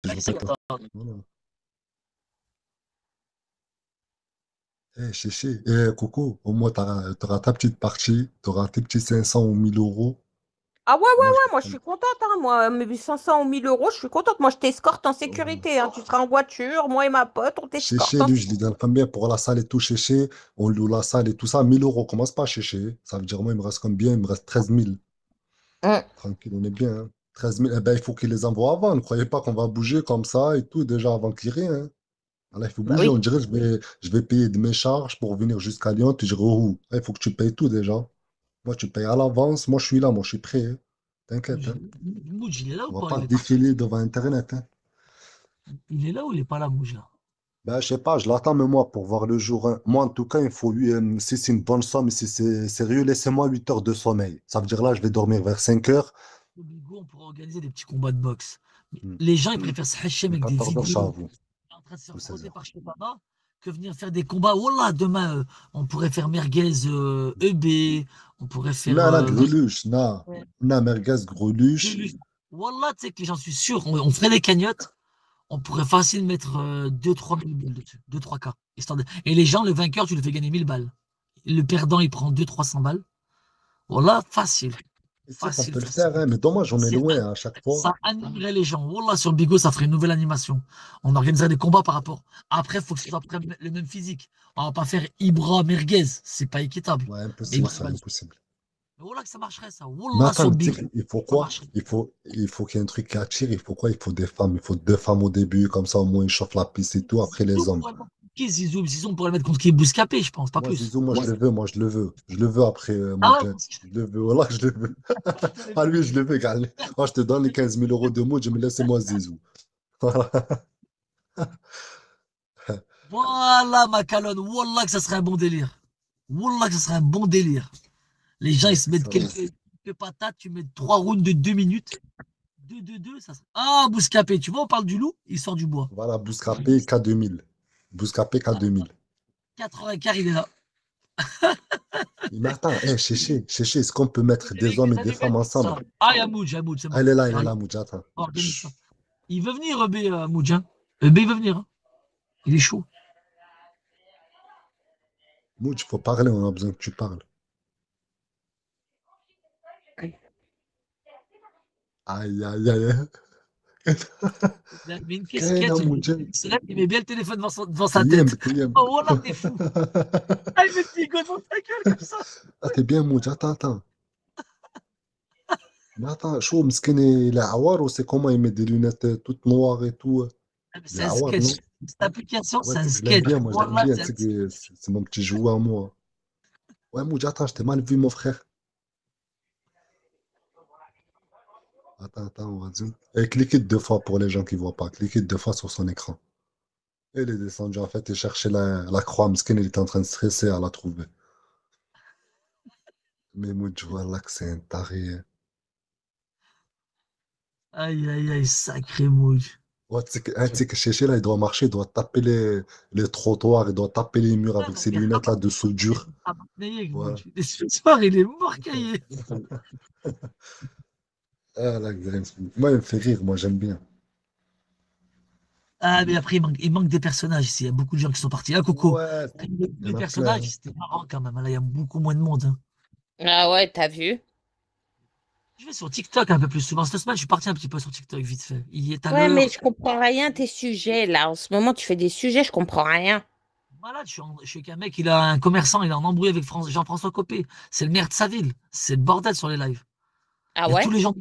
Je répète pas. Voilà. Chéché, Coco, au moins, t'auras ta petite partie, t'auras tes petits 500 ou 1000 euros. Ah ouais, ouais, Moi, je ouais, vais moi je prendre. suis contente, hein. Moi, mes 500 ou 1000 euros, je suis contente. Moi, je t'escorte en Voilà. sécurité, hein. Tu seras en voiture, moi et ma pote, on t'escorte Chéché, en lui, je sécurité. lui donne combien pour la salle et tout, Chéché? On loue la salle et tout ça, 1000 euros. Commence pas, Chéché. Ça veut dire, moi, il me reste combien? Il me reste 13 000. Tranquille, on est bien, hein. 13 000, eh ben, il faut qu'il les envoie avant. Ne croyez pas qu'on va bouger comme ça et tout, déjà avant qu'il y ait, hein. Alors, il faut Bah bouger. On oui. dirait, je vais payer de mes charges pour venir jusqu'à Lyon. Tu dirais, oh, il faut que tu payes tout déjà. Moi, tu payes à l'avance. Moi, je suis là. Moi, je suis prêt, hein. T'inquiète, hein. Mouj, il est là ou On va pas? pas Il est parti. défiler devant Internet, hein. Il est là ou il est pas là, Mouj, là? Ben, je sais pas, je l'attends, mais moi, pour voir le jour, hein. Moi, en tout cas, il faut, si c'est une bonne somme, si c'est sérieux, laissez-moi 8 heures de sommeil. Ça veut dire là, je vais dormir vers 5 heures. Au Bigo, on pourrait organiser des petits combats de boxe. Hmm. Les gens, ils préfèrent se hacher Mais avec des 14 heures, c'est à vidéos vous, en train de se ou faire 16 frotter heures. par chez Baba que venir faire des combats. Wallah, demain, on pourrait faire merguez EB, on pourrait faire. Non, la greluche, non. Ouais. Non, merguez, greluche. Wallah, tu sais que les gens, je suis sûr, on ferait des cagnottes, on pourrait facile mettre 2-3 000 balles dessus, 2-3 K. Et les gens, le vainqueur, tu le fais gagner 1000 balles. Le perdant, il prend 200-300 balles. Wallah, facile. Et ça Facile, peut le faire, facile. hein, mais dommage, on est C'est loin hein, à chaque fois. Ça animerait les gens. Wallah, sur Bigo, ça ferait une nouvelle animation. On organiserait des combats par rapport. Après, il faut que ce soit le même physique. On va pas faire Ibra Merguez. C'est pas équitable. Ouais, Mais impossible, ça, impossible. Wallah, que ça marcherait, ça. Mais Wallah, attends, sur mais tu Bigo, sais qu'il faut ça quoi? marcherait. Il faut qu'il y ait un truc qui attire. Il faut quoi? Il faut des femmes. Il faut deux femmes au début, comme ça, au moins, ils chauffent la piste et tout. Après, Zizou, les hommes. pourrait le mettre contre qui, Zizou? Zizou, on pourrait le mettre contre qui? Bouscapé, je pense, pas Moi, plus. Zizou, moi, je le veux. Moi, je le veux. Je le veux après Ah ouais, Moudjah. Je le veux. Voilà, je le veux. Ah, lui, je le veux, gars. Moi, je te donne les 15 000 euros de Moudjah, mais laissez-moi Zizou. Voilà. voilà, ma calonne. Wallah, que ça serait un bon délire. Wallah, que ça serait un bon délire. Les gens, Ouais, ils se c'est mettent ça. quelques patates, tu mets 3 rounds de 2 minutes. 2-2-2, ça serait. Ah, Bouscapé, tu vois, on parle du loup, il sort du bois. Voilà, Bouscapé K2000. Bouscapé K2000. 4h15, il est là. Mais attends, Chéché, est-ce qu'on peut mettre des hommes et des femmes ensemble? Ah, il y a Moudj, c'est Ah, bon. il est là, Moudjah, attends. On organise ça. Chut. Il veut venir, Ebé, Moudj. Ebé, il veut venir, hein. Il est chaud. Moudj, il faut parler, on a besoin que tu parles. Aïe, aïe, aïe. Il avait une Kaina, casquette, Moudjah. il met bien le téléphone devant sa Kiyem, tête. Kiyem. Oh, voilà, t'es fou. Ah, il met le petit devant sa gueule comme ça. Ah, t'es bien, Moudjah, attends. Mais attends, chaud, Mskin, il est awar ou c'est comment il met des lunettes toutes noires et tout? Ah, mais Il est c'est un awar, sketch. non? Cette application, Ouais, c'est un tu sais que je l'aime sketch. bien, moi, je l'aime Voilà, bien, c'est tu un sais sketch. que c'est mon petit joueur à moi. Ouais, Moudjah, attends, je t'ai mal vu, mon frère. Attends, on va dire. Et cliquez deux fois pour les gens qui ne voient pas. Cliquez deux fois sur son écran. Et il est descendu, en fait, et cherchait la croix. Mskin, il était en train de stresser à la trouver. Mais Moudjah, voilà que c'est un taré. Aïe, aïe, aïe, sacré Moudj. Ouais, tu sais que Chéché, là, il doit marcher, il doit taper les trottoirs, il doit taper les murs avec ses lunettes là de soudure. Voilà. Et ce soir, il est morcaillé. Ah, là, moi, il me fait rire, moi, j'aime bien. Ah, mais après, il manque des personnages ici. Il y a beaucoup de gens qui sont partis. Ah, Coco, Ouais, il y les en a plein, personnages, hein. c'était marrant quand même. Là, il y a beaucoup moins de monde, hein. Ah ouais, t'as vu? Je vais sur TikTok un peu plus souvent. Cette semaine, je suis parti un petit peu sur TikTok vite fait. Il est à Ouais, mais l'heure. je comprends rien tes sujets là. En ce moment, tu fais des sujets, je comprends rien. Malade, je suis avec un mec, il a un commerçant, il est en embrouille avec Jean-François Copé. C'est le maire de sa ville. C'est le bordel sur les lives. Ah Il y a tous ouais? les gens.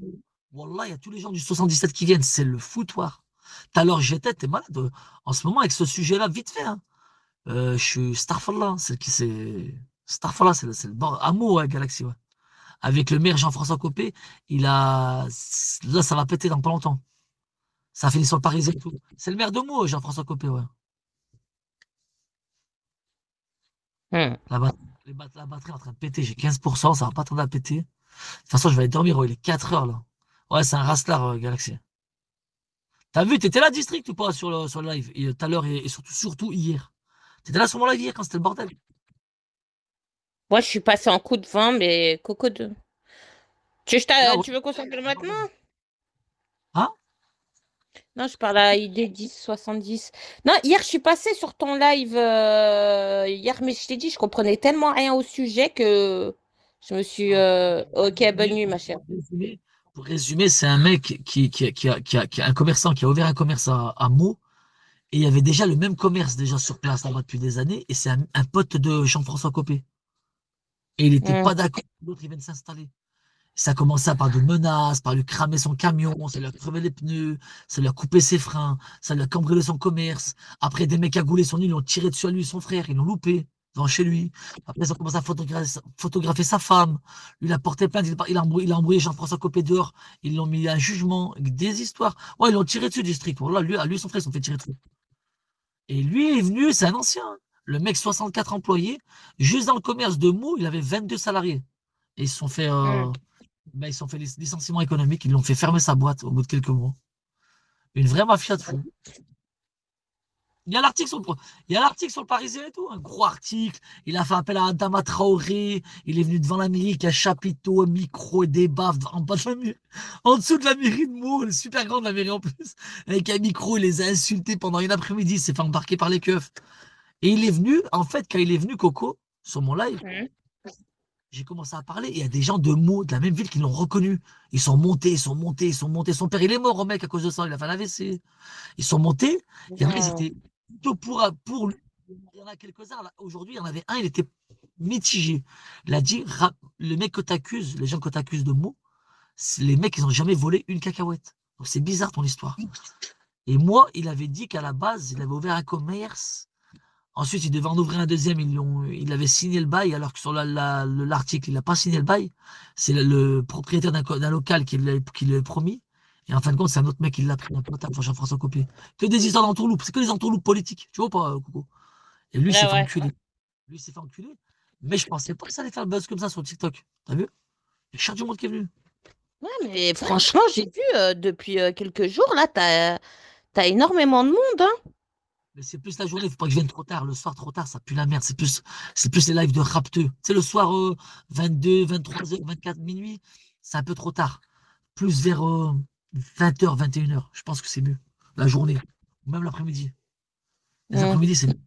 Wallah, il y a tous les gens du 77 qui viennent. C'est le foutoir. Tout à l'heure, j'étais, t'es malade. En ce moment, avec ce sujet-là, vite fait, hein. Je suis Starfallah. Starfallah, c'est le bord. Amour, ouais, Galaxy, ouais. Avec le maire Jean-François Copé, il a. Là, ça va péter dans pas longtemps. Ça a fini sur le Parisien et tout. C'est le maire de Meaux, Jean-François Copé, ouais. Hmm. La batterie est en train de péter. J'ai 15%, ça va pas tarder à péter. De toute façon, je vais aller dormir, ouais, il est 4 heures, là. Ouais, c'est un raslar, Galaxy. T'as vu, t'étais là, District, ou pas, sur le live? Tout à l'heure, et surtout hier. T'étais là sur mon live hier, quand c'était le bordel. Moi, je suis passée en coup de vent, mais Coco Là, ouais, tu veux qu'on s'appelle c'est le maintenant? bordel. Hein? Non, je parle à ID 1070. Non, hier, je suis passée sur ton live hier, mais je t'ai dit, je comprenais tellement rien au sujet que je me suis... Alors, Ok, bonne nuit, ma chère. pour résumer, c'est un mec qui a un commerçant qui a ouvert un commerce à Meaux. Et il y avait déjà le même commerce déjà sur place là-bas depuis des années. Et c'est un pote de Jean-François Copé. Et il n'était Hmm. pas d'accord que l'autre il vienne s'installer. Ça a commencé par de menaces, par lui cramer son camion, ça lui a crevé les pneus, ça lui a coupé ses freins, ça lui a cambriolé son commerce. Après, des mecs à gouler son île, ils ont tiré dessus à lui et son frère, ils l'ont loupé devant chez lui. Après, ils ont commencé à photographier sa femme. Lui, il a porté plainte, il a embrouillé Jean-François Copé dehors. Ils l'ont mis à un jugement, avec des histoires. Ouais, ils l'ont tiré dessus du strict. Voilà, lui, à lui et son frère, ils se sont fait tirer dessus. Et lui est venu, c'est un ancien, hein. Le mec, 64 employés. Juste dans le commerce de Meaux, il avait 22 salariés. Et ils se sont fait, Hmm. ben, ils se sont fait licenciement économique. Ils l'ont fait fermer sa boîte au bout de quelques mois. Une vraie mafia de fou. Il y a l'article sur il y a l'article sur le Parisien et tout, un gros article. Il a fait appel à Adama Traoré. Il est venu devant la mairie avec un chapiteau, un micro et des baffes en bas de la mairie. En dessous de la mairie de Meaux, elle est super grande la mairie en plus. Avec un micro, il les a insultés pendant une après-midi. Il s'est fait embarquer par les keufs. Et il est venu, en fait, quand il est venu, Coco, sur mon live, Hmm. j'ai commencé à parler. Et il y a des gens de Meaux, de la même ville, qui l'ont reconnu. Ils sont montés, ils sont montés, ils sont montés. Son père, il est mort, au mec, à cause de ça. Il a fait un AVC. Ils sont montés. Il y en a, ils Non. étaient plutôt pour lui. Il y en a quelques-uns. Aujourd'hui, il y en avait un, il était mitigé. Il a dit, les mecs que t'accuses, les gens que t'accuses de Meaux, les mecs, ils n'ont jamais volé une cacahuète. Donc c'est bizarre ton histoire. Et moi, il avait dit qu'à la base, il avait ouvert un commerce. Ensuite, il devait en ouvrir un deuxième. Il avait signé le bail, alors que sur l'article, il n'a pas signé le bail. C'est le propriétaire d'un local qui l'a promis. Et en fin de compte, c'est un autre mec qui l'a pris un potable, Jean-François Copé. Que des histoires d'entourloupe. C'est que des entourloupes politiques. Tu vois pas, Coucou? Et lui, il s'est Ouais, fait ouais. enculer. Lui, il s'est fait enculer. Mais je pensais pas que ça allait faire le buzz comme ça sur TikTok. T'as vu? Il y a cher du monde qui est venu. Ouais, mais franchement, j'ai vu depuis quelques jours, là, t'as énormément de monde, hein. Mais c'est plus la journée, faut pas que je vienne trop tard. Le soir, trop tard, ça pue la merde. C'est plus les lives de rapteux. Tu sais, le soir, 22, 23h, 24, minuit, c'est un peu trop tard. Plus vers 20h, 21h. Je pense que c'est mieux. La journée. Ou même l'après-midi. Les Hmm. après-midi, c'est mieux.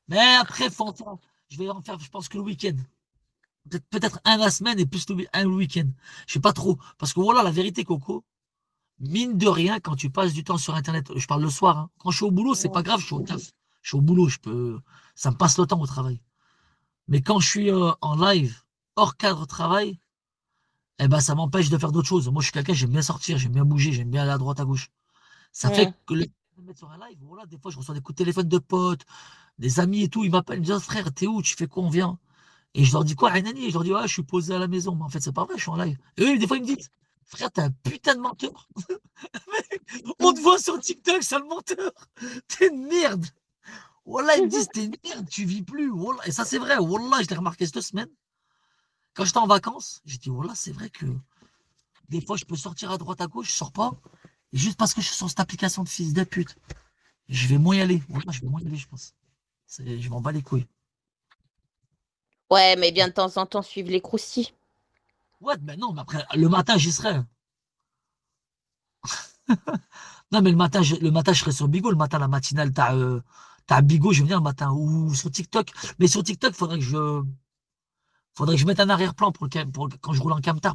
Mais après, je vais en faire, je pense que le week-end. Peut-être un la semaine et plus un le week-end. Je sais pas trop. Parce que voilà, la vérité, Coco, mine de rien, quand tu passes du temps sur Internet, je parle le soir, hein. Quand je suis au boulot, c'est pas grave, je suis au taf. Je suis au boulot, ça me passe le temps au travail. Mais quand je suis en live, hors cadre travail, eh ben, ça m'empêche de faire d'autres choses. Moi, je suis quelqu'un, j'aime bien sortir, j'aime bien bouger, j'aime bien aller à droite, à gauche. Ça Hmm. fait que le de me mettre sur un live, voilà, des fois, je reçois des coups de téléphone de potes, des amis et tout, ils m'appellent, ils me disent, oh, frère, t'es où? Tu fais quoi? On vient. Et je leur dis quoi, Renani? Et je leur dis, ouais, je suis posé à la maison. Mais en fait, c'est pas vrai, je suis en live. Et eux, des fois, ils me disent, frère, t'es un putain de menteur. On te voit sur TikTok, sale menteur. T'es une merde. Wallah, ils me disent, t'es une merde, tu vis plus. Wallah. Et ça, c'est vrai. Wallah, je l'ai remarqué cette semaine. Quand j'étais en vacances, j'ai dit, Wallah, c'est vrai que des fois, je peux sortir à droite, à gauche, je sors pas. Et juste parce que je suis sur cette application de fils de pute, je vais moins y aller. Wallah, je vais moins y aller, je pense. Je m'en bats les couilles. Ouais, mais bien de temps en temps, suivre les croustilles. Ouais, mais non, mais après, le matin, j'y serai. Non, mais le matin, je serai sur Bigo. Le matin, la matinale, t'as Bigo, je vais venir le matin. Ou sur TikTok. Mais sur TikTok, faudrait que je mette un arrière-plan pour quand je roule en camtar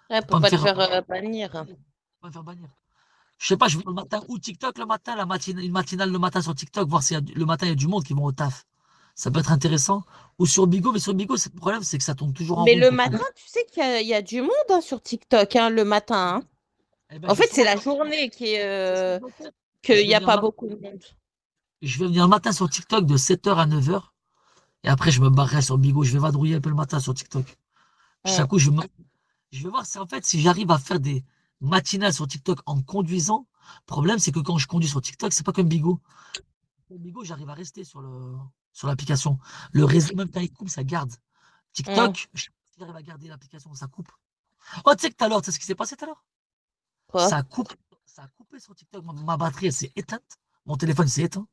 Ouais, pour pour pas me pas te faire, faire bannir. pas me faire bannir. Je sais pas, je vais le matin ou TikTok le matin, une matinale le matin sur TikTok, voir s'il y a le matin, il y a du monde qui vont au taf. Ça peut être intéressant. Ou sur Bigo, mais sur Bigo, le problème, c'est que ça tourne toujours en Mais rond, le Coco. matin, tu sais qu'il y a du monde hein, sur TikTok, hein, le matin, hein. Eh ben, En fait, c'est justement, la journée qui est, c'est ce que je veux faire. qu'il Je n'y vais a venir le pas matin. beaucoup de monde. Je vais venir le matin sur TikTok de 7h à 9h. Et après, je me barrerai sur Bigo. Je vais vadrouiller un peu le matin sur TikTok. Hmm. Chaque coup, je vais voir si en fait, si j'arrive à faire des matinales sur TikTok en conduisant. Le problème, c'est que quand je conduis sur TikTok, c'est pas comme Bigo. Bigo, j'arrive à rester sur l'application. Le réseau, même quand il coupe, ça garde. Hmm. TikTok, je sais pas si j'arrive à garder l'application, ça coupe. Oh, tu sais que tout à l'heure, tu sais ce qui s'est passé tout à l'heure? Quoi? Ça a coupé, ça a coupé sur TikTok. Ma batterie, elle s'est éteinte. Mon téléphone s'est éteint.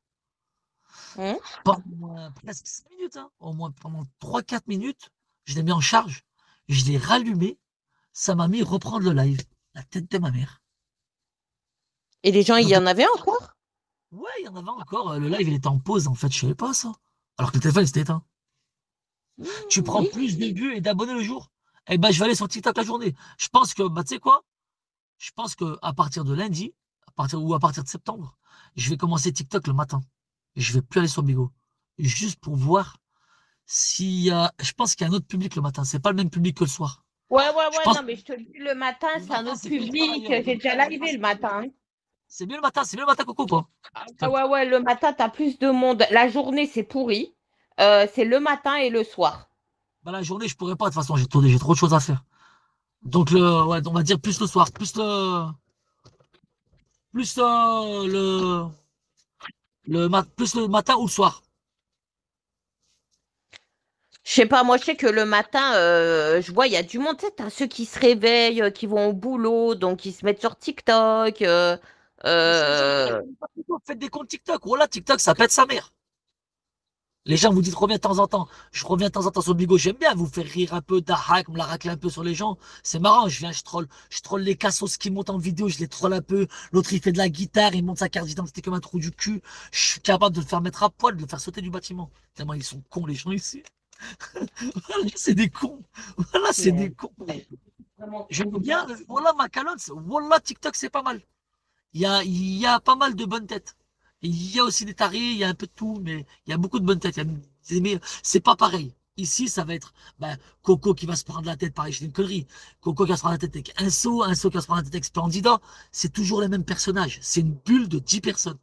Hmm. Pendant presque 6 minutes, hein. Au moins pendant 3-4 minutes, je l'ai mis en charge. Je l'ai rallumé. Ça m'a mis reprendre le live. La tête de ma mère. Et les gens, il y Donc, en avait encore? ouais, il y en avait encore. Le live, il était en pause, en fait, je savais pas ça. Alors que le téléphone, il s'était éteint. Tu prends plus de vues et d'abonnés le jour. Eh ben, je vais aller sur TikTok la journée. Je pense que, bah, tu sais quoi? Je pense que à partir de lundi, à partir de septembre, je vais commencer TikTok le matin. Je vais plus aller sur Bigo. Juste pour voir s'il y a. Je pense qu'il y a un autre public le matin. C'est pas le même public que le soir. Ouais, Je non, pense mais je te le dis, le matin, que le c'est un matin, autre c'est que les public. travailleurs. J'ai déjà livé le matin. C'est mieux le matin, Coco, quoi. Ah ouais, le matin, t'as plus de monde. La journée, c'est pourri. C'est le matin et le soir. Bah, la journée, je pourrais pas. De toute façon, j'ai trop de choses à faire. Donc, ouais, on va dire plus le soir, plus le matin ou le soir. Je sais pas, moi, je sais que le matin, je vois, il y a du monde. Tu sais, t'as ceux qui se réveillent, qui vont au boulot, donc ils se mettent sur TikTok. Mais c'est les gens qui Euh, faites des comptes TikTok. Voilà, TikTok, ça pète sa mère. Les gens vous disent reviens de temps en temps. Je reviens de temps en temps sur Bigo. J'aime bien vous faire rire un peu, d'ahak, me la racler un peu sur les gens. C'est marrant. Je viens, je troll les cassos qui montent en vidéo. Je les troll un peu. L'autre, il fait de la guitare. Il monte sa carte d'identité comme un trou du cul. Je suis capable de le faire mettre à poil, de le faire sauter du bâtiment. Tellement ils sont cons, les gens ici. Voilà, c'est des cons. Voilà, c'est des cons. J'aime bien. Voilà, ma calotte. Voilà, TikTok, c'est pas mal. Il y a pas mal de bonnes têtes. Il y a aussi des tarés, il y a un peu de tout, mais il y a beaucoup de bonnes têtes. Mais c'est pas pareil. Ici, ça va être ben, Coco qui va se prendre la tête, pareil, je dis une connerie. Coco qui va se prendre la tête avec un saut qui va se prendre la tête avec Splendida. C'est toujours les mêmes personnages. C'est une bulle de 10 personnes.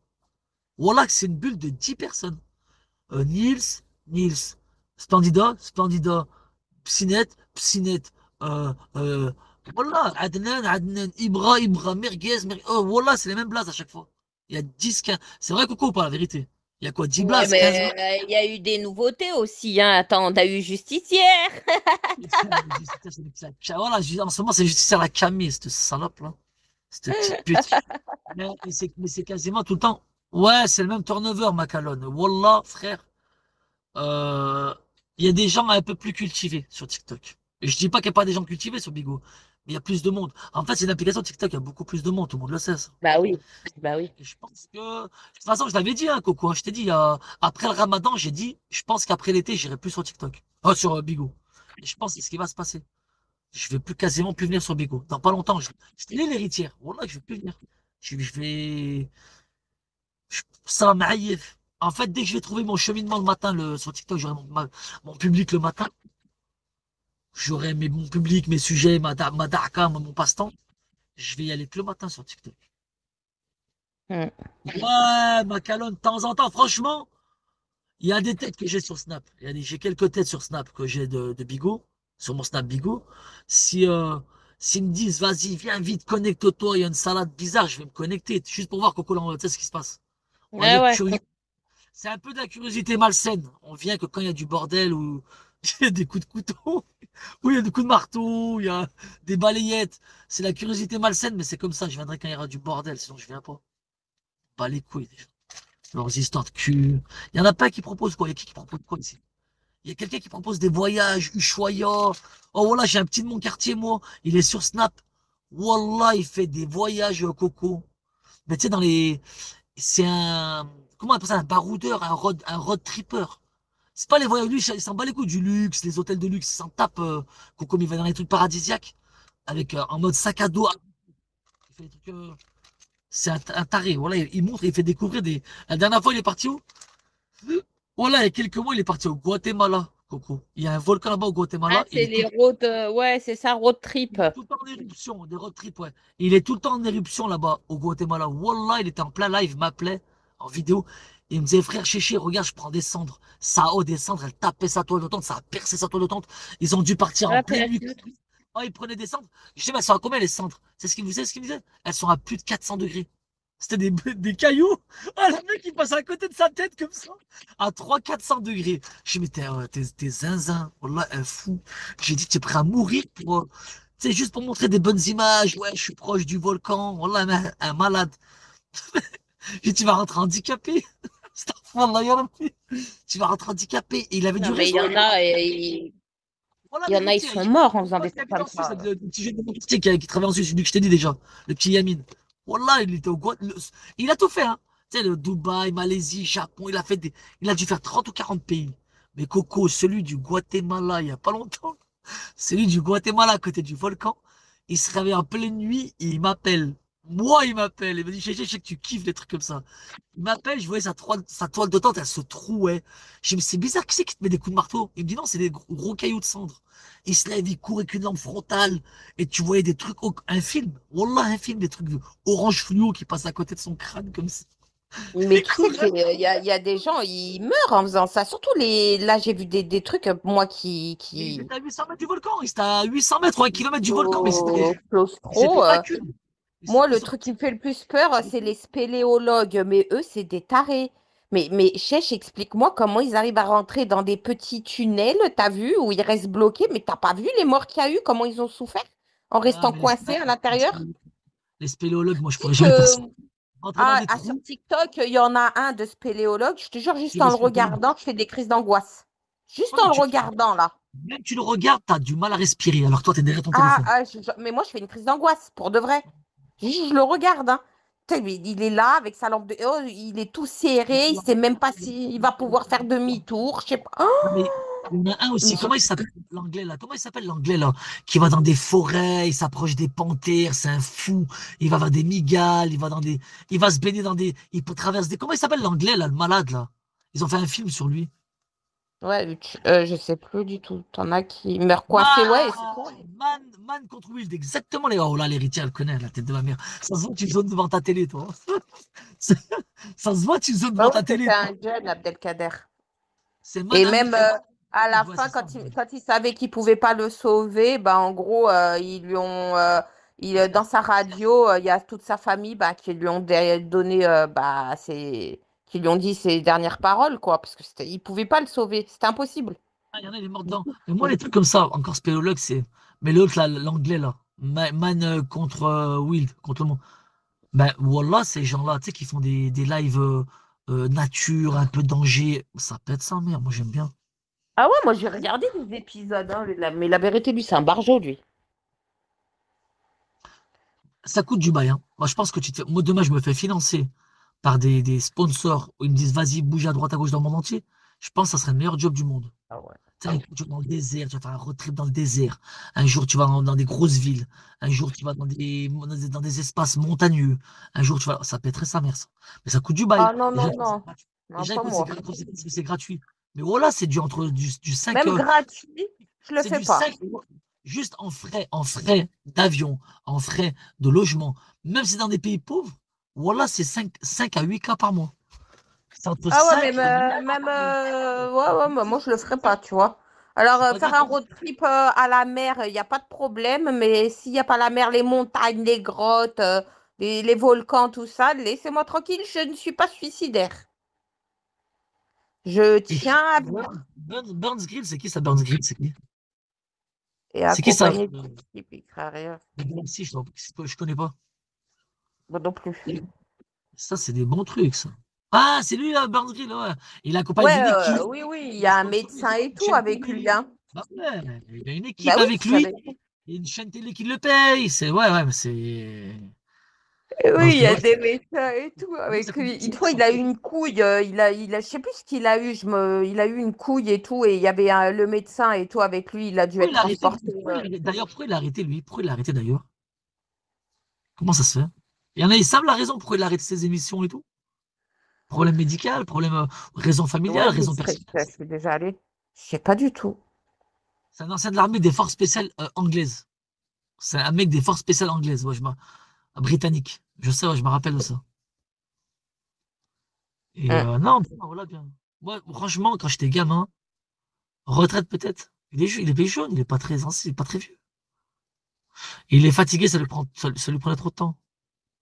Voilà que c'est une bulle de 10 personnes. Nils, Splendida, Psynette, euh, euh, voilà, Adnan, Ibra, Merguez, oh, voilà, c'est les mêmes blagues à chaque fois. Il y a 10, 15. C'est vrai, Coco, ou pas la vérité? Il y a quoi, 10 Ouais, blagues, 15 blagues? mais il y a eu des nouveautés aussi, hein. Attends, t'as eu Justicière. Voilà, en ce moment, c'est juste la Camille, cette salope, là. Cette petite pute. Mais c'est quasiment tout le temps. Ouais, c'est le même turnover, Macalone. Wallah, frère. Euh, Il y a des gens un peu plus cultivés sur TikTok. Et je dis pas qu'il n'y a pas des gens cultivés sur Bigo, mais il y a plus de monde. En fait, c'est une application TikTok, il y a beaucoup plus de monde, tout le monde le sait, ça. Bah oui, bah oui. Et je pense que, de toute façon, je l'avais dit, hein, Coco, hein, je t'ai dit, après le Ramadan, j'ai dit, je pense qu'après l'été, j'irai plus sur TikTok. Oh, sur Bigo. Et je pense que c'est ce qui va se passer. Je vais plus quasiment plus venir sur Bigo. Dans pas longtemps, je t'ai dit l'héritière. Voilà, je vais plus venir. Je vais, ça va m'ailler. En fait, dès que je vais trouver mon cheminement le matin sur TikTok, j'aurai mon public le matin. J'aurai mon public, mes sujets, ma da'aka, mon passe-temps. Je vais y aller que le matin sur TikTok. Hmm. Ouais, ma calonne, de temps en temps, franchement, il y a des têtes que j'ai sur Snap. J'ai quelques têtes sur Snap que j'ai de Bigo, sur mon Snap Bigo. Si, s'ils me disent, vas-y, viens vite, connecte-toi, il y a une salade bizarre, je vais me connecter, juste pour voir Coco, tu sais ce qui se passe. On va Ouais, dire ouais. curieux. C'est un peu de la curiosité malsaine. On vient que quand il y a du bordel ou il y a des coups de couteau, ou il y a des coups de marteau, il y a des balayettes. C'est la curiosité malsaine, mais c'est comme ça. Je viendrai quand il y aura du bordel, sinon je viens pas. Pas les couilles déjà. Leurs histoires de cul. Il y en a pas qui proposent quoi. Il y a qui propose quoi ici? Il y a quelqu'un qui propose des voyages, Ushuaïa. Oh voilà, j'ai un petit de mon quartier, moi. Il est sur Snap. Wallah, il fait des voyages, Coco. Mais tu sais, c'est un, comment on appelle ça, un baroudeur, un road tripper. C'est pas les voyages, lui, il s'en bat les couilles du luxe, les hôtels de luxe, il s'en tape, comme il va dans les trucs paradisiaques, avec, en mode sac à dos. Il fait des trucs, c'est un taré, voilà, il montre, il fait découvrir la dernière fois, il est parti où? Voilà, il y a quelques mois, il est parti au Guatemala, Coco. Il y a un volcan là-bas au Ah, Guatemala, c'est les road, ouais, c'est ça, road trip. il est tout le temps en éruption, des road trips, ouais. Il est tout le temps en éruption là-bas, au Guatemala. Wallah, il était en plein live, il m'appelait en vidéo. Et il me disait, frère Chéché, regarde, je prends des cendres. Ça haut des cendres, elle tapait sa toile de tente, ça a percé sa toile de tente. Ils ont dû partir en Ah, pleine nuit. Oh, ils prenaient des cendres. Je dis, mais elles sont à combien les cendres? C'est ce qu'il me disait, ce qu'il me disait. Elles sont à plus de 400 degrés. C'était des cailloux. Ah, le mec, il passe à côté de sa tête comme ça. À 300-400 degrés. Je dis, mais t'es zinzin. Wallah, un fou. J'ai dit, t'es prêt à mourir pour, c'est juste pour montrer des bonnes images. Ouais, je suis proche du volcan. Wallah, un malade. Et tu vas rentrer handicapé. Astaghfirullah, ya Rabbi. Tu vas rentrer handicapé. Et il avait du Non, mais il y réseau. en a, Voilà, il y en a, ils vérité. sont morts en faisant Moi, des qui trucs habite comme en Suisse, ça. le petit jeune de mon quartier qui travaille en Suisse, celui que je t'ai dit déjà. Le petit Yamin. Wallah, il était au il a tout fait, hein. Tu sais, le Dubaï, Malaisie, Japon, il a dû faire 30 ou 40 pays. Mais Coco, celui du Guatemala, il n'y a pas longtemps, celui du Guatemala à côté du volcan, il se réveille en pleine nuit et il m'appelle. Moi, il m'appelle. Il me dit, je sais que tu kiffes les trucs comme ça. Il m'appelle, je voyais sa toile de tente, elle se trouait. Je me dis, c'est bizarre, qui c'est qui te met des coups de marteau? Il me dit, non, c'est des gros cailloux de cendre. Il se lève, il court avec une lampe frontale. Et tu voyais des trucs, un film. Wallah, un film, des trucs orange fluo qui passent à côté de son crâne comme ça. Mais tu sais qu'il y a des gens, ils meurent en faisant ça. Surtout là, j'ai vu des trucs, moi, Mais il était à 800 mètres du volcan. Il était à 800 mètres ou 1 kilomètre du volcan. Mais claustro. pas que. Moi, le truc qui me fait le plus peur, c'est les spéléologues. Mais eux, c'est des tarés. Mais Chèche, explique-moi comment ils arrivent à rentrer dans des petits tunnels, t'as vu, où ils restent bloqués. Mais t'as pas vu les morts qu'il y a eu, comment ils ont souffert en restant coincés à l'intérieur? Les spéléologues, moi, je pourrais Tu sais jamais faire ça. que Rentrer dans des sur trous. TikTok, il y en a un de spéléologue. Je te jure, juste Qui en le respire pas. regardant, je fais des crises d'angoisse. Juste Ouais, en mais le regardant, là. même tu le regardes, t'as du mal à respirer. Alors toi, t'es derrière ton téléphone. Mais moi, je fais une crise d'angoisse, pour de vrai. Je le regarde, hein. Tu sais, il est là avec sa lampe de... Oh, il est tout serré, il sait même pas s'il va pouvoir faire demi-tour, je sais pas. Non, mais il y en a un aussi. Mais Comment il s'appelle l'anglais là? Comment il s'appelle l'anglais là? Qui va dans des forêts, il s'approche des panthères, c'est un fou. Il va vers des migales, il va se baigner il traverse des. Comment il s'appelle l'anglais là, le malade là? Ils ont fait un film sur lui. Ouais, je sais plus du tout. T'en as qui meurent coincés, ouais. Man contre Wild, exactement les. Oh là, l'héritier, elle connaît la tête de ma mère. Ça se voit, tu zones devant ta télé, toi. Ça se voit, tu zones devant Bah oui, ta télé. c'était un jeune, Abdelkader. C'est Et Man même à la ouais, fin, c'est ça. quand ils savaient qu'ils pouvaient pas le sauver, bah, en gros, ils lui ont, dans sa radio, il y a toute sa famille bah, qui lui ont donné, qui lui ont dit ses dernières paroles, quoi, parce que ils pouvaient pas le sauver, c'était impossible. Ah, il y en a, il est mort dedans. Mais moi, les trucs comme ça, encore spéologue, c'est. Mais l'autre, là, l'anglais, là. Man contre Wild, contre le monde. Ben, voilà, ces gens-là, tu sais, qui font des lives nature, un peu danger. Ça pète ça, merde. Moi, j'aime bien. Ah ouais, moi j'ai regardé des épisodes, hein, mais la vérité, lui, c'est un barjot, lui. Ça coûte du bail, hein. Moi, je pense que moi, demain, je me fais financer par des sponsors où ils me disent, vas-y, bouge à droite, à gauche dans le monde entier. Je pense que ça serait le meilleur job du monde. Ah ouais. Tu sais, un jour, tu vas dans le désert, tu vas faire un road trip dans le désert. Un jour, tu vas dans des grosses villes. Un jour, tu vas dans des espaces montagneux. Un jour, tu vas. Ça pèterait sa mère, ça. Mais ça coûte du bail. Ah non, non, non. Non, Déjà, pas écoute, moi. c'est gratuit. Mais voilà, c'est du 5 Même gratuit, je le c'est fais du pas. 5 juste en frais d'avion, en frais de logement. Même si c'est dans des pays pauvres, voilà, c'est 5 à 8 cas par mois. C'est entre Ah ouais, 5 et 8 cas par mois. ouais, mais moi je le ferai pas, tu vois. Alors, C'est pas faire un gratuit. road trip à la mer, il n'y a pas de problème, mais s'il n'y a pas la mer, les montagnes, les grottes, les volcans, tout ça, laissez-moi tranquille, je ne suis pas suicidaire. Je Et tiens à ouais, vivre Burns Grill, c'est qui ça, Burns Grill? C'est qui? et C'est qui ça? accompagner de l'équipe, il fera rien. Si, je connais pas. Moi non plus. Ça, c'est des bons trucs, ça. Ah, c'est lui, là, Burns Grill, ouais. Il accompagne Ouais, d'une équipe. oui, oui, il y Il est a un sponsorisé médecin par et une tout chaîne avec lui, télé. hein. Bah ouais, il a une Bah équipe oui, avec tu lui. savais. Il y a une chaîne télé qui le paye. Ouais, mais c'est. Non, Oui, il c'est y a vrai. des médecins et tout Lui, ça avec coûte lui. Une 10 fois, il a eu une couille, je sais plus ce qu'il a eu, il a eu une couille et tout, et il y avait le médecin et tout avec lui, il a dû Pourquoi être il a arrêté, transporté. D'ailleurs, pourquoi il a arrêté, lui? Pourquoi il a arrêté, d'ailleurs? Comment ça se fait? Il y en a, ils savent la raison pourquoi il a arrêté ses émissions et tout. Problème médical, problème, raison familiale, Ouais, raison personnelle. je suis déjà allée. Je sais pas du tout. C'est un ancien de l'armée des forces spéciales anglaises. C'est un mec des forces spéciales anglaises, ouais, britannique. Je sais, ouais, je me rappelle de ça. Et Hum. non, voilà bien. Moi, franchement, quand j'étais gamin, retraite peut-être. Il est jeune, il est pas très ancien, il est pas très vieux. Il est fatigué, ça lui prenait trop de temps.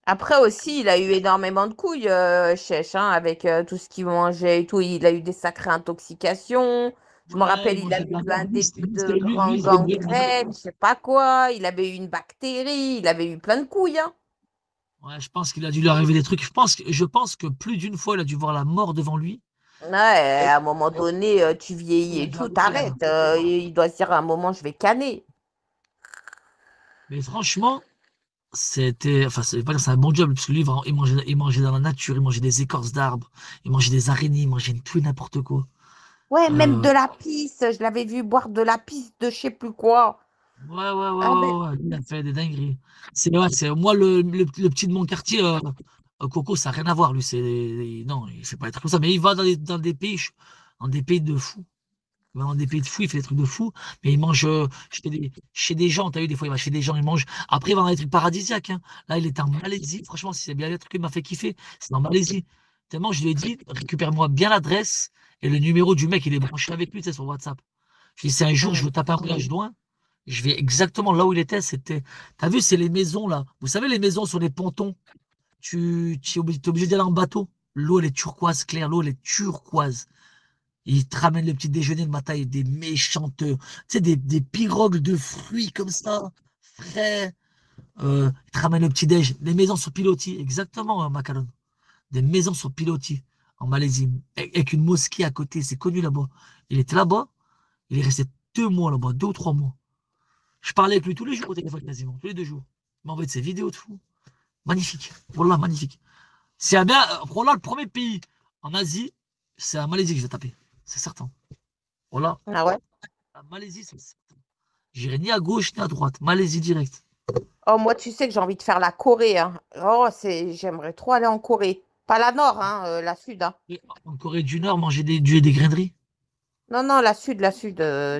Après aussi, il a eu énormément de couilles, Chèche, hein, avec tout ce qu'il mangeait et tout. Il a eu des sacrées intoxications. Je me Ouais, rappelle, il il a mangeait de eu la un merde. début de Lui, grand il se débrouillait bien. gangrène, je sais pas quoi. Il avait eu une bactérie, il avait eu plein de couilles, hein. Ouais, je pense qu'il a dû lui arriver des trucs. Je pense que plus d'une fois, il a dû voir la mort devant lui. Ouais, à un moment donné, tu vieillis Il a et dû tout, arrêter là. t'arrêtes. Il doit se dire à un moment, je vais canner. Mais franchement, enfin, c'est pas dire c'est un bon job, parce que lui, il mangeait dans la nature, il mangeait des écorces d'arbres, il mangeait des araignées, il mangeait tout et n'importe quoi. Ouais, même Euh, de la pisse. Je l'avais vu boire de la pisse de je sais plus quoi. ouais, ouais, ouais, Ah ben, ouais, ouais, lui, il a fait des dingueries. Ouais, c'est moi, le petit de mon quartier, Coco, ça n'a rien à voir, lui, non, il fait pas des trucs comme ça, mais il va dans des pays de fous. Il va dans des pays de fous, il fait des trucs de fous, mais il mange chez des gens, t'as vu, des fois, il va chez des gens, il mange. Après, il va dans des trucs paradisiaques, hein. Là, il était en Malaisie. Franchement, si c'est bien le truc qui m'a fait kiffer, c'est en Malaisie. Tellement, je lui ai dit, récupère-moi bien l'adresse et le numéro du mec, il est branché avec lui, c'est sur WhatsApp. Je lui ai dit, si un jour je veux taper un voyage loin, je vais exactement là où il était. T'as vu, c'est les maisons, là. Vous savez, les maisons sur les pontons, t'es obligé d'aller en bateau. L'eau, elle est turquoise claire, l'eau, elle est turquoise. Ils te ramènent le petit déjeuner le matin, et des méchantes, tu sais, des pirogues de fruits comme ça, frais. Ils te ramènent le petit déj. Les maisons sur pilotis, exactement, Macaron. Des maisons sur pilotis en Malaisie, avec une mosquée à côté, c'est connu là-bas. Il était là-bas, il est resté 2 mois là-bas, 2 ou 3 mois. Je parlais avec lui tous les jours au téléphone quasiment, tous les 2 jours. Il m'a envoyé de ses vidéos de fou. Magnifique. Voilà, magnifique. C'est un bien, voilà, le premier pays en Asie, c'est la Malaisie que je vais taper. C'est certain. Voilà. ah ouais. La Malaisie, c'est certain. J'irai ni à gauche ni à droite. Malaisie direct. Oh, moi, tu sais que j'ai envie de faire la Corée, hein. Oh, j'aimerais trop aller en Corée. Pas la Nord, hein, la Sud, hein. Et en Corée du Nord, manger des graineries. Non, non, la Sud, la Sud.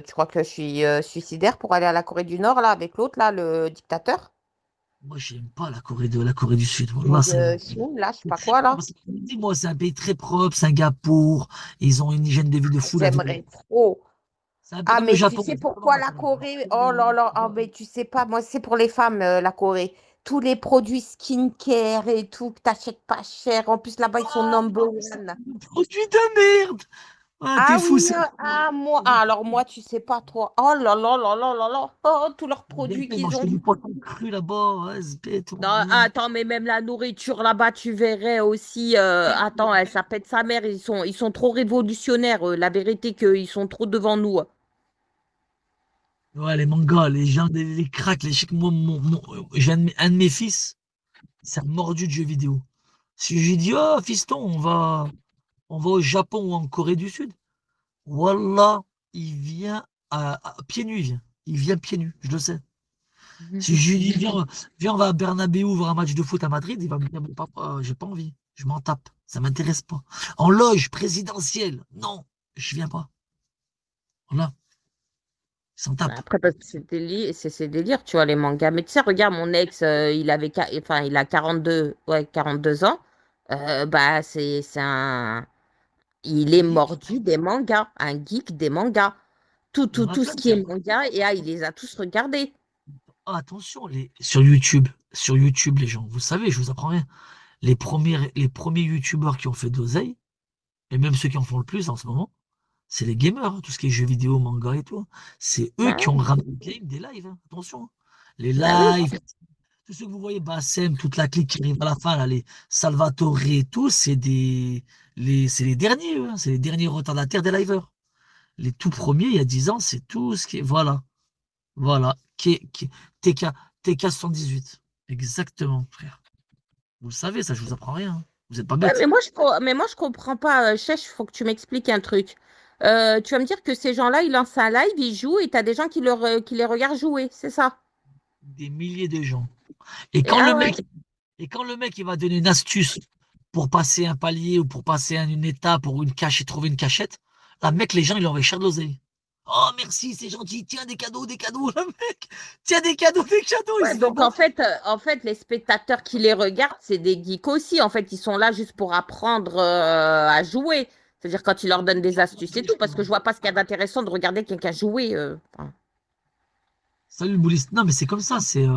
Tu crois que je suis suicidaire pour aller à la Corée du Nord, là, avec l'autre, là, le dictateur? Moi, j'aime pas la Corée du Sud. Voilà, Chine, là, je sais pas quoi, là. Dis-moi, c'est un pays très propre, Singapour. Ils ont une hygiène de vie de fou. La vie. J'aimerais trop. C'est un peu Ah, comme le mais tu Japon. sais Exactement, pourquoi la la Corée. Corée? Oh là là, ah, mais tu sais pas, moi, c'est pour les femmes, la Corée. Tous les produits skincare et tout, que t'achètes pas cher. En plus, là-bas, ils sont number one. Produit de merde. Ah, t'es Ah fou. oui, ah, moi, ah, alors moi, tu sais pas, toi. Oh là là là là là là. Oh, tous leurs produits Ils qu'ils mangent que ont. du poisson cru là-bas. Ouais, c'est bête. Non, attends, mais même la nourriture là-bas, tu verrais aussi. Attends, ça pète sa mère. Ils sont trop révolutionnaires. La vérité, qu'ils sont trop devant nous. Ouais, les mangas, les gens, les cracks, les chics. J'ai un de mes fils, c'est un mordu de jeux vidéo. Si j'ai dit, oh, fiston, on va au Japon ou en Corée du Sud. Wallah, il vient pieds nus, il vient. Il vient pieds nus, je le sais. Si je lui dis, viens, on va à Bernabéu voir un match de foot à Madrid, il va me dire, mais papa, j'ai pas envie. Je m'en tape. Ça m'intéresse pas. En loge présidentielle, non, je viens pas. Voilà, il s'en tape. Après, parce que c'est délire, tu vois, les mangas. Mais tu sais, regarde, mon ex, enfin, il a 42 ouais, 42 ans. Bah, il est Un geek. mordu des mangas, un geek des mangas. Tout, Il y tout, en a tout plein ce de qui ça. est manga, et il les a tous regardés. Ah, attention, sur YouTube, les gens, vous savez, je vous apprends rien. Les premiers YouTubeurs qui ont fait de l'oseille, et même ceux qui en font le plus en ce moment, c'est les gamers, hein, tout ce qui est jeux vidéo, manga et tout. C'est eux Bah qui ont oui, ramené le game des lives, hein, attention, hein. Les bah oui. lives, tous ceux que vous voyez, Bassem, toute la clique qui arrive à la fin, là, les Salvatore et tout, c'est les derniers, eux, hein, c'est les derniers retardataires des liveurs. Les tout premiers, il y a 10 ans, c'est tout ce qui est. Voilà, voilà. TK, TK 78. Exactement, frère. Vous le savez, ça, je vous apprends rien, hein. Vous n'êtes pas Ouais, mais bête. moi, je comprends pas. Chèche, faut que tu m'expliques un truc. Tu vas me dire que ces gens-là, ils lancent un live, ils jouent, et t'as des gens qui les regardent jouer, c'est ça? Des milliers de gens. Et Et, quand le ah ouais. mec, et quand le mec, il va donner une astuce pour passer un palier ou pour passer une étape ou une cachette, trouver une cachette, là, mec, les gens, ils lui envoient cher de l'oseille. Oh, merci, c'est gentil. Tiens, des cadeaux, le mec. Tiens, des cadeaux. Il Ouais, s'est fait donc bon. en fait, les spectateurs qui les regardent, c'est des geeks aussi. En fait, ils sont là juste pour apprendre à jouer. C'est-à-dire quand ils leur donnent des astuces et tout, parce que je vois pas ce qu'il y a d'intéressant de regarder quelqu'un jouer. Enfin, Salut, le bouliste. Non, mais c'est comme ça. salut,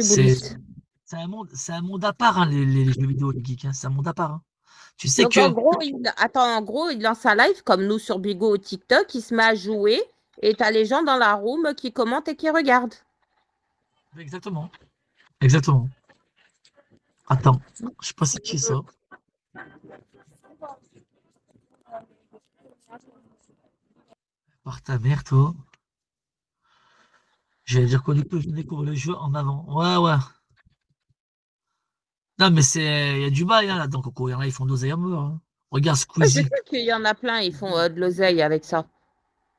C'est, bouliste. c'est un monde à part, hein, les jeux vidéo, les geeks, hein. C'est un monde à part, hein. Tu sais Donc que, en gros, il lance un live comme nous sur Bigo ou TikTok, il se met à jouer et t'as les gens dans la room qui commentent et qui regardent. exactement, exactement. Attends, je sais pas c'est qui ça. Par ta mère, toi. J'allais dire quoi du coup, je découvre le jeu en avant. Ouais, ouais. Non, mais il y a du bail, hein, là-dedans, Coco. Il y en a, ils font de l'oseille à mort, hein. Regarde Ouais, je Squeezie. sais qu'il y en a plein, ils font de l'oseille avec ça.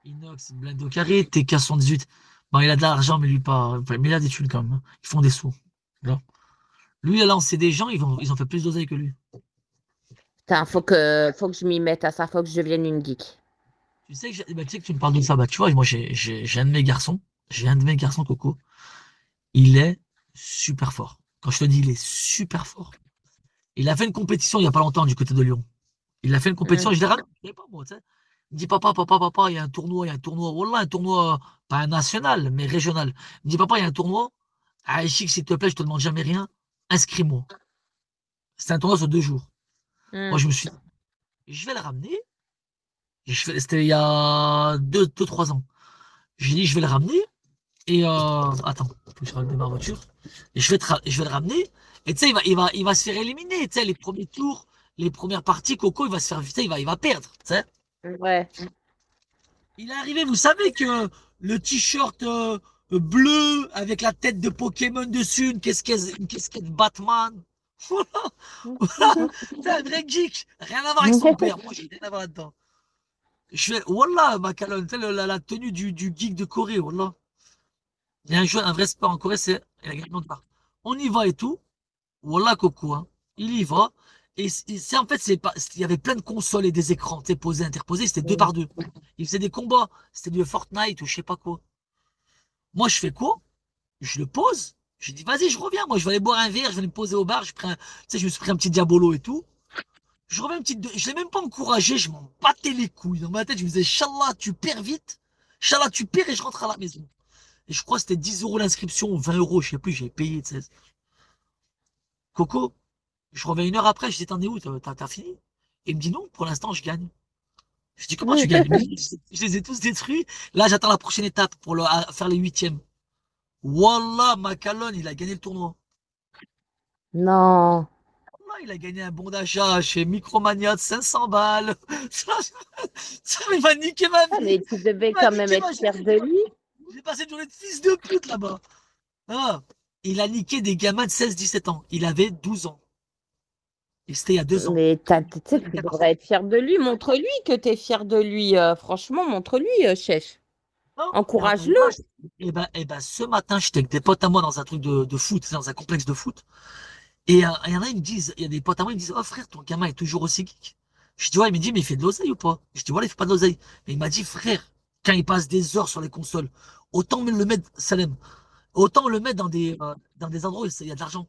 Inox, Blendo Carré, TK78. Bon, il a de l'argent, mais lui pas. Enfin, mais il a des thunes quand même, hein. Ils font des sous. Là. Lui, il a lancé des gens, ils ont fait plus d'oseille que lui. Putain, faut que je m'y mette à ça, faut que je devienne une geek. Bah, tu sais que tu me parles de ça. Bah, tu vois, moi, j'ai un de mes garçons. J'ai un de mes garçons, Coco. Il est super fort. Quand je te dis, il est super fort. Il a fait une compétition il y a pas longtemps du côté de Lyon. Il a fait une compétition, Mm. je l'ai ramené. Je savais pas, moi, tu sais. Il me dit, papa, il y a un tournoi, il y a un tournoi. Wallah, un tournoi, pas un national, mais régional. Il me dit, papa, il y a un tournoi. Ah, Chic, s'il te plaît, je te demande jamais rien. Inscris-moi. C'était un tournoi sur 2 jours. Moi, Mm. je me suis dit, je vais le ramener. C'était il y a 3 ans. J'ai dit, je vais le ramener. Et attends, faut que je rallume ma voiture. Et je vais le ramener. Et tu sais, il va se faire éliminer. Tu sais, les premiers tours, les premières parties, Coco, il va se faire, tu sais, il va perdre. Tu sais. Ouais. Il est arrivé, vous savez que le t-shirt bleu avec la tête de Pokémon dessus, une casquette Batman. Voilà, voilà. C'est un vrai geek. Rien à voir avec son père. Moi, j'ai rien à voir là-dedans. Je fais, Wallah, Macalon, tu sais, la tenue du geek de Corée, Wallah. Il y a un vrai sport en Corée, c'est la gagne de part. On y va et tout. Wallah, Coco, hein. Il y va. Et c'est en fait, c'est pas, il y avait plein de consoles et des écrans, tu sais, posés, interposés, c'était deux Mm. par deux. Il faisait des combats, c'était du Fortnite ou je sais pas quoi. Moi, je fais quoi? Je le pose. Je dis, vas-y, je reviens. Moi, je vais aller boire un verre, je vais me poser au bar. Tu sais, je me suis pris un petit Diabolo et tout. Je reviens une petite, je l'ai même pas encouragé, je m'en battais les couilles. Dans ma tête, je me disais, Inch'Allah, tu perds vite. Inch'Allah, tu perds et je rentre à la maison. Et je crois que c'était 10 euros l'inscription, ou 20 euros, je sais plus, j'ai payé, tu sais. Coco, je reviens 1 heure après, je dis, t'en es où? T'as fini? Et il me dit, non, pour l'instant, je gagne. Je dis, comment tu gagnes? Je les ai tous détruits. Là, j'attends la prochaine étape pour faire les huitièmes. Wallah, Macalon, il a gagné le tournoi. Non. Wallah, il a gagné un bon d'achat chez Micromania de 500 balles. Ça il m'a niqué ma Ah, vie. mais tu devais Il m'a quand même niqué être ma fier journée. de lui. J'ai passé une journée de fils de pute là-bas. Ah, il a niqué des gamins de 16-17 ans. Il avait 12 ans. Et c'était il y a 2 ans. Mais tu sais, tu 14 devrais ans. être fier de lui. Montre-lui que tu es fier de lui. Franchement, montre-lui, Chef. Non, et Encourage-le. moi, ce matin, j'étais avec des potes à moi dans un truc de foot, dans un complexe de foot. Et il y en a, ils me disent, il y a des potes à moi, ils me disent, oh frère, ton gamin est toujours aussi geek. Je dis, ouais, il me dit, mais il fait de l'oseille ou pas? Je dis, voilà, il fait pas de l'oseille. Mais il m'a dit, frère, quand il passe des heures sur les consoles, autant le mettre, Salem, autant le mettre dans des endroits où il y a de l'argent.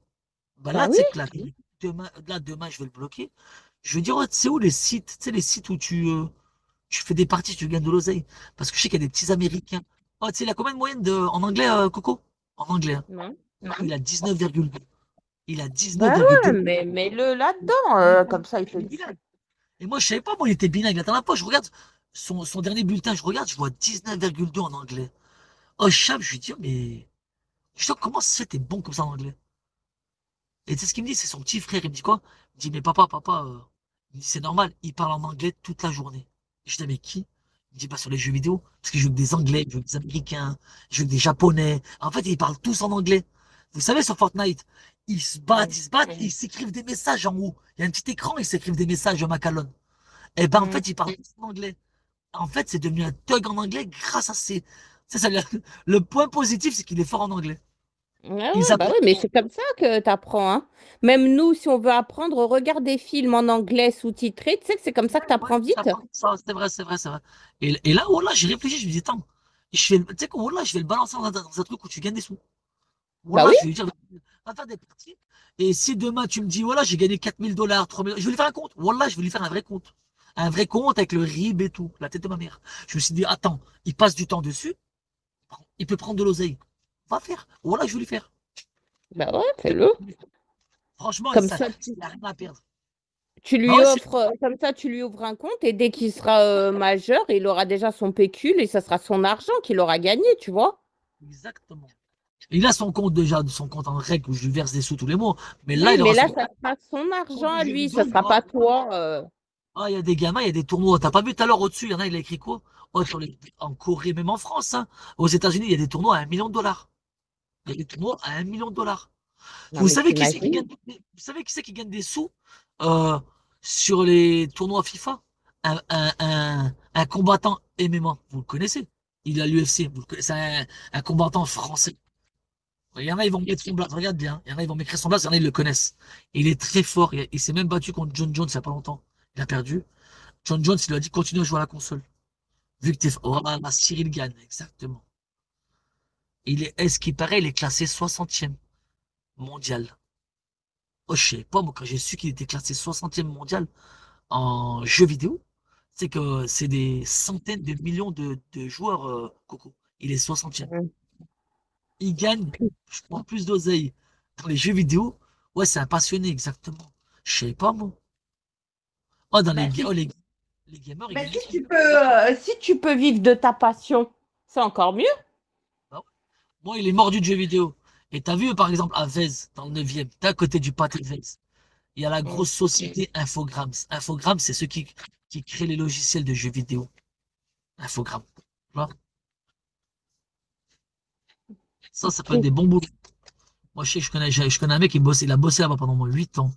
Bah Bah là, tu oui. sais que demain, je vais le bloquer. Je vais dire, ouais, c'est où les sites, tu sais, les sites où tu fais des parties, tu gagnes de l'oseille. Parce que je sais qu'il y a des petits Américains. Oh, tu sais, il a combien de moyenne en anglais, Coco? En anglais, hein. Non. Il a 19,2. Il a Bah 19,2. ouais, mais mets-le là-dedans. Comme ça, il Il fait est du. bilingue. Et moi, je savais pas, moi, il était bilingue. La dernière fois, je regarde son dernier bulletin, je regarde, je vois 19,2 en anglais. Oh, je lui dis, oh, mais. Je dis, oh, comment ça se fait, t'es bon comme ça en anglais? Et tu sais ce qu'il me dit, c'est son petit frère. Il me dit quoi? Il me dit, mais papa, il me dit, c'est normal, il parle en anglais toute la journée. Je dis, mais qui? Il me dit, bah, sur les jeux vidéo. Parce qu'il joue avec des Anglais, il joue avec des Américains, il joue avec des Japonais. En fait, ils parlent tous en anglais. Vous savez, sur Fortnite, ils se battent, et ils s'écrivent des messages en haut. Il y a un petit écran, ils s'écrivent des messages à Macalon. Et ben, en Mm. fait, ils parlent tous en anglais. En fait, c'est devenu un thug en anglais grâce à ces. Le point positif, c'est qu'il est fort en anglais. Ouais, Il ouais, bah s'appelle. oui, mais c'est comme ça que tu apprends, hein. Même nous, si on veut apprendre, regarde des films en anglais sous-titrés. Tu sais que c'est comme ça que tu Ouais, apprends vite. ça, c'est vrai, c'est vrai, c'est vrai. Et là, oh là, j'ai réfléchi, je me dis, attends, tu sais quoi, oh là, je vais le balancer dans un truc où tu gagnes des sous. Bah Voilà, oui. je vais lui dire, va faire des parties. Et si demain tu me dis, voilà, j'ai gagné 4 000 $, 3 000, je vais lui faire un compte. Voilà, je vais lui faire un vrai compte. Un vrai compte avec le RIB et tout, la tête de ma mère. Je me suis dit, attends, il passe du temps dessus, il peut prendre de l'oseille. Va faire. Voilà, je vais lui faire. Bah ouais, fais-le. Franchement, Comme ça, ça, il n'a rien à perdre. tu Bah lui ouais, offres, comme ça, tu lui ouvres un compte et dès qu'il sera majeur, il aura déjà son pécule et ça sera son argent qu'il aura gagné, tu vois. exactement. Il a son compte déjà, son compte en règle où je lui verse des sous tous les mois. Mais là, Oui, il mais aura là, son ça sera son compte argent de à jeux lui, vidéo, ça sera pas toi. Ah, il y a des gamins, il y a des tournois. T'as pas vu tout à l'heure au-dessus, il y en a, il a écrit quoi? Oh, en Corée, même en France, hein. Aux États-Unis, il y a des tournois à 1 million de dollars. Il y a des tournois à 1 million de dollars. Non, Vous mais savez qui c'est qui t'imagines? gagne, vous savez qui c'est qui gagne des sous euh, sur les tournois FIFA? Un combattant MMA, vous le connaissez? Il est à l'UFC, vous le connaissez, c'est un combattant français. Il y en a, ils vont mettre son blase, regarde bien. Il y en a, ils vont m'écrire son blase, il y en a, ils le connaissent. Il est très fort. Il s'est même battu contre John Jones il n'y a pas longtemps. Il a perdu. John Jones, il lui a dit continue à jouer à la console. Vu que t'es. Oh, là, Cyril gagne, exactement. Est-ce qu'il paraît, il est classé 60e mondial. Oh, je sais pas, moi, quand j'ai su qu'il était classé 60e mondial en jeux vidéo, c'est que c'est des centaines de millions de joueurs, Coco. Il est 60e. Mm. Il gagne, je crois, plus d'oseille dans les jeux vidéo. Ouais, c'est un passionné, exactement. Je sais pas, moi. Oh, Bah, oh, si, les gamers, ils bah, gagnent des sous. si tu peux vivre de ta passion, c'est encore mieux. Ah ouais. Moi, il est mort du jeu vidéo. Et t'as vu, par exemple, à Vez, dans le 9e, t'es à côté du pâté de Vez. Il y a la Mm. grosse société Infogrames. Infogrames, c'est ceux qui créent les logiciels de jeux vidéo. Infogrames. Tu vois. Ça peut être des bons boulots. Moi, je sais que je connais un mec il a bossé là-bas pendant au moins 8 ans.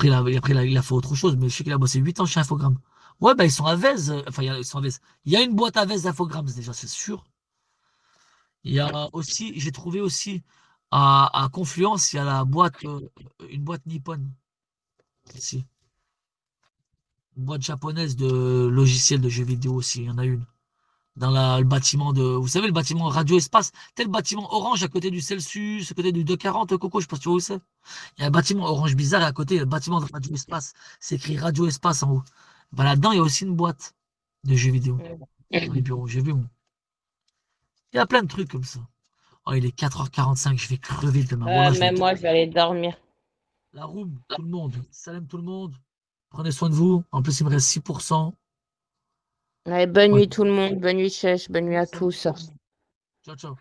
Il a fait autre chose, mais je sais qu'il a bossé 8 ans chez Infogrames. Ouais, bah, ils sont à Vez. Enfin, ils sont à Vez. Il y a une boîte à Vez d'Infogrames, déjà, c'est sûr. Il y a aussi, j'ai trouvé aussi à Confluence, il y a une boîte Nippon. Ici. Une boîte japonaise de logiciels de jeux vidéo aussi, il y en a une. Dans le bâtiment vous savez, le bâtiment Radio Espace, tel bâtiment orange à côté du Celsius, à côté du 240, Coco, je sais pas si tu vois où c'est. Il y a un bâtiment orange bizarre et à côté, il y a le bâtiment de Radio Espace. C'est écrit Radio Espace en haut. Bah, là-dedans, il y a aussi une boîte de jeux vidéo. Dans les bureaux, j'ai vu, moi. Il y a plein de trucs comme ça. Oh, il est 4h45, je vais crever demain. Voilà, je vais Même moi, je vais aller dormir. La room, tout le monde. Salam tout le monde. Prenez soin de vous. En plus, il me reste 6%. Allez, bonne Ouais. nuit tout le monde, bonne nuit Chèche, bonne nuit à tous. Ciao, ciao.